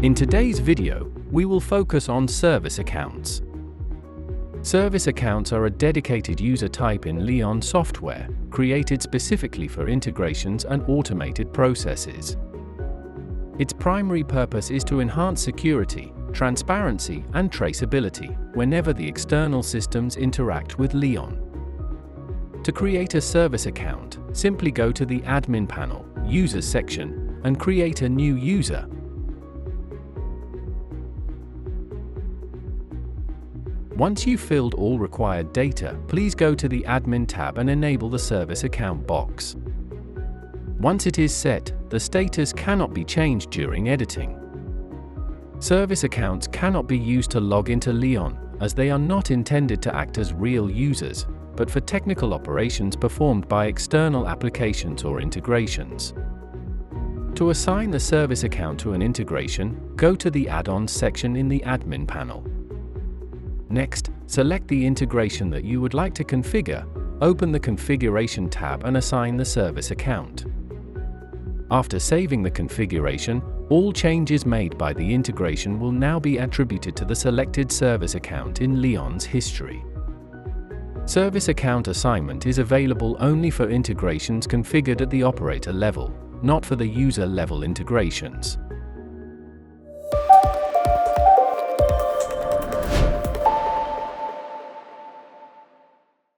In today's video, we will focus on service accounts. Service accounts are a dedicated user type in Leon software, created specifically for integrations and automated processes. Its primary purpose is to enhance security, transparency, and traceability whenever the external systems interact with Leon. To create a service account, simply go to the Admin panel, Users section, and create a new user. Once you've filled all required data, please go to the Admin tab and enable the Service Account box. Once it is set, the status cannot be changed during editing. Service accounts cannot be used to log into Leon, as they are not intended to act as real users, but for technical operations performed by external applications or integrations. To assign the service account to an integration, go to the Add-ons section in the Admin panel. Next, select the integration that you would like to configure, open the Configuration tab and assign the service account. After saving the configuration, all changes made by the integration will now be attributed to the selected service account in Leon's history. Service account assignment is available only for integrations configured at the operator level, not for the user level integrations.